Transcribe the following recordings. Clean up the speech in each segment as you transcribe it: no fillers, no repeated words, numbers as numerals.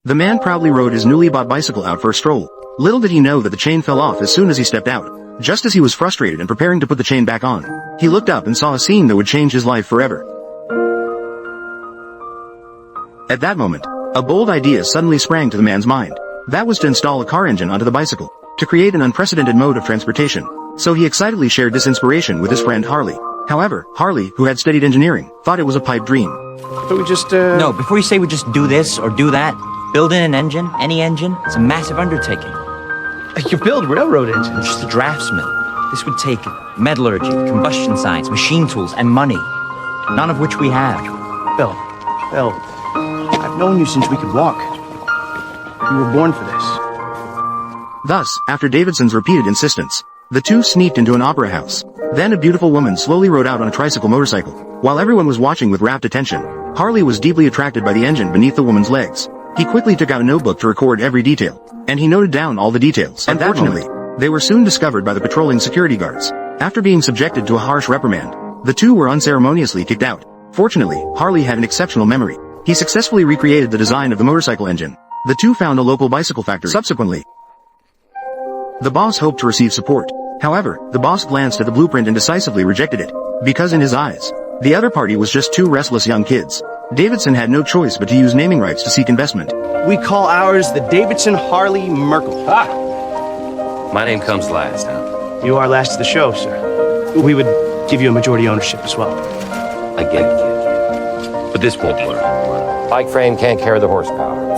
The man proudly rode his newly bought bicycle out for a stroll. Little did he know that the chain fell off as soon as he stepped out. Just as he was frustrated and preparing to put the chain back on, he looked up and saw a scene that would change his life forever. At that moment, a bold idea suddenly sprang to the man's mind. That was to install a car engine onto the bicycle, to create an unprecedented mode of transportation. So he excitedly shared this inspiration with his friend Harley. However, Harley, who had studied engineering, thought it was a pipe dream. But we just, No, before you say we just do this or do that, building an engine, any engine, it's a massive undertaking. You build railroad engines. I'm just a draftsman. This would take metallurgy, combustion science, machine tools, and money. None of which we have. Bill, I've known you since we could walk. You were born for this. Thus, after Davidson's repeated insistence, the two sneaked into an opera house. Then a beautiful woman slowly rode out on a tricycle motorcycle. While everyone was watching with rapt attention, Harley was deeply attracted by the engine beneath the woman's legs. He quickly took out a notebook to record every detail, and he noted down all the details. Unfortunately, they were soon discovered by the patrolling security guards. After being subjected to a harsh reprimand, the two were unceremoniously kicked out. Fortunately, Harley had an exceptional memory. He successfully recreated the design of the motorcycle engine. The two found a local bicycle factory. Subsequently, the boss hoped to receive support. However, the boss glanced at the blueprint and decisively rejected it, because in his eyes, the other party was just two restless young kids. Davidson had no choice but to use naming rights to seek investment. We call ours the Davidson Harley Merkel. My name comes last, huh? You are last to the show, sir. We would give you a majority ownership as well. I get it, kid. But this won't work. Bike frame can't carry the horsepower.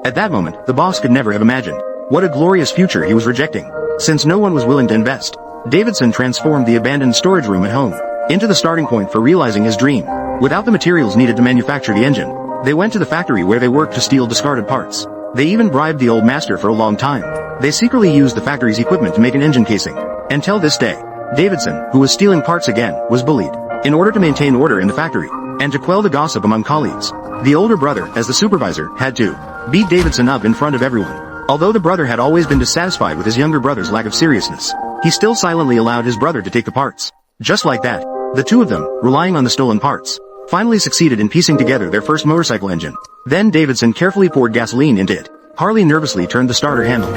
At that moment, the boss could never have imagined what a glorious future he was rejecting. Since no one was willing to invest, Davidson transformed the abandoned storage room at home into the starting point for realizing his dream. Without the materials needed to manufacture the engine, they went to the factory where they worked to steal discarded parts. They even bribed the old master for a long time. They secretly used the factory's equipment to make an engine casing. Until this day, Davidson, who was stealing parts again, was bullied. In order to maintain order in the factory, and to quell the gossip among colleagues, the older brother, as the supervisor, had to beat Davidson up in front of everyone. Although the brother had always been dissatisfied with his younger brother's lack of seriousness, he still silently allowed his brother to take the parts. Just like that, the two of them, relying on the stolen parts, finally succeeded in piecing together their first motorcycle engine. Then Davidson carefully poured gasoline into it. Harley nervously turned the starter handle.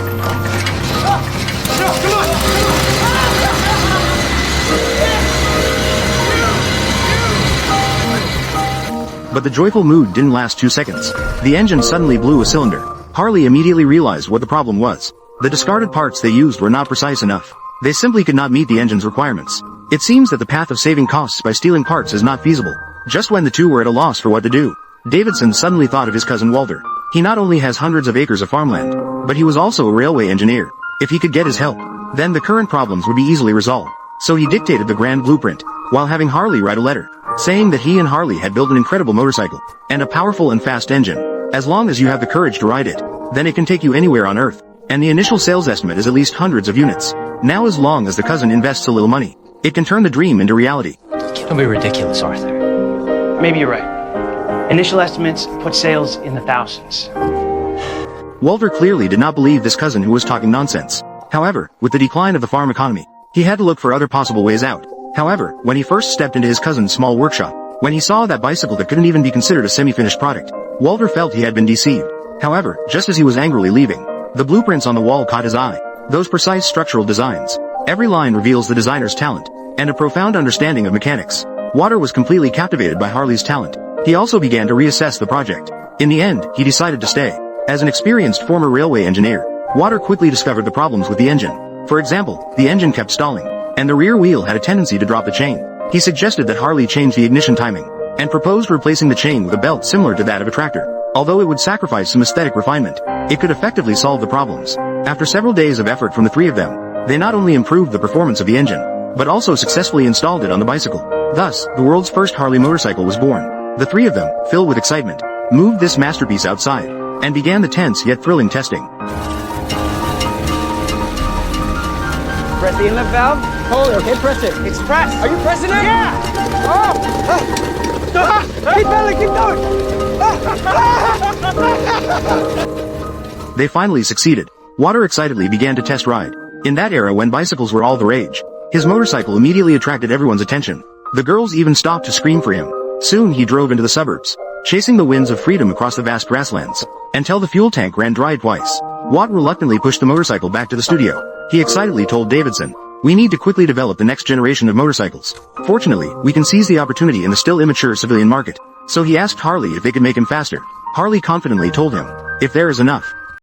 But the joyful mood didn't last 2 seconds. The engine suddenly blew a cylinder. Harley immediately realized what the problem was. The discarded parts they used were not precise enough. They simply could not meet the engine's requirements. It seems that the path of saving costs by stealing parts is not feasible. Just when the two were at a loss for what to do, Davidson suddenly thought of his cousin Walter. He not only has hundreds of acres of farmland, but he was also a railway engineer. If he could get his help, then the current problems would be easily resolved. So he dictated the grand blueprint, while having Harley write a letter, saying that he and Harley had built an incredible motorcycle, and a powerful and fast engine. As long as you have the courage to ride it, then it can take you anywhere on Earth. And the initial sales estimate is at least hundreds of units. Now as long as the cousin invests a little money, it can turn the dream into reality. Don't be ridiculous, Arthur. Maybe you're right. Initial estimates put sales in the thousands. Walter clearly did not believe this cousin who was talking nonsense. However, with the decline of the farm economy, he had to look for other possible ways out. However, when he first stepped into his cousin's small workshop, when he saw that bicycle that couldn't even be considered a semi-finished product, Walter felt he had been deceived. However, just as he was angrily leaving, the blueprints on the wall caught his eye. Those precise structural designs. Every line reveals the designer's talent, and a profound understanding of mechanics. Walter was completely captivated by Harley's talent. He also began to reassess the project. In the end, he decided to stay. As an experienced former railway engineer, Walter quickly discovered the problems with the engine. For example, the engine kept stalling, and the rear wheel had a tendency to drop the chain. He suggested that Harley change the ignition timing, and proposed replacing the chain with a belt similar to that of a tractor. Although it would sacrifice some aesthetic refinement, it could effectively solve the problems. After several days of effort from the three of them, they not only improved the performance of the engine, but also successfully installed it on the bicycle. Thus, the world's first Harley motorcycle was born. The three of them, filled with excitement, moved this masterpiece outside, and began the tense yet thrilling testing. Press the inlet valve. Hold it, okay? Press it. It's pressed. Are you pressing it? Yeah! Oh! Keep going, keep going! They finally succeeded. Walter excitedly began to test ride. In that era when bicycles were all the rage, his motorcycle immediately attracted everyone's attention. The girls even stopped to scream for him. Soon he drove into the suburbs, chasing the winds of freedom across the vast grasslands. until the fuel tank ran dry twice. Watt reluctantly pushed the motorcycle back to the studio. He excitedly told Davidson, "We need to quickly develop the next generation of motorcycles. Fortunately, we can seize the opportunity in the still immature civilian market." So he asked Harley if they could make him faster. Harley confidently told him, "If there is enough,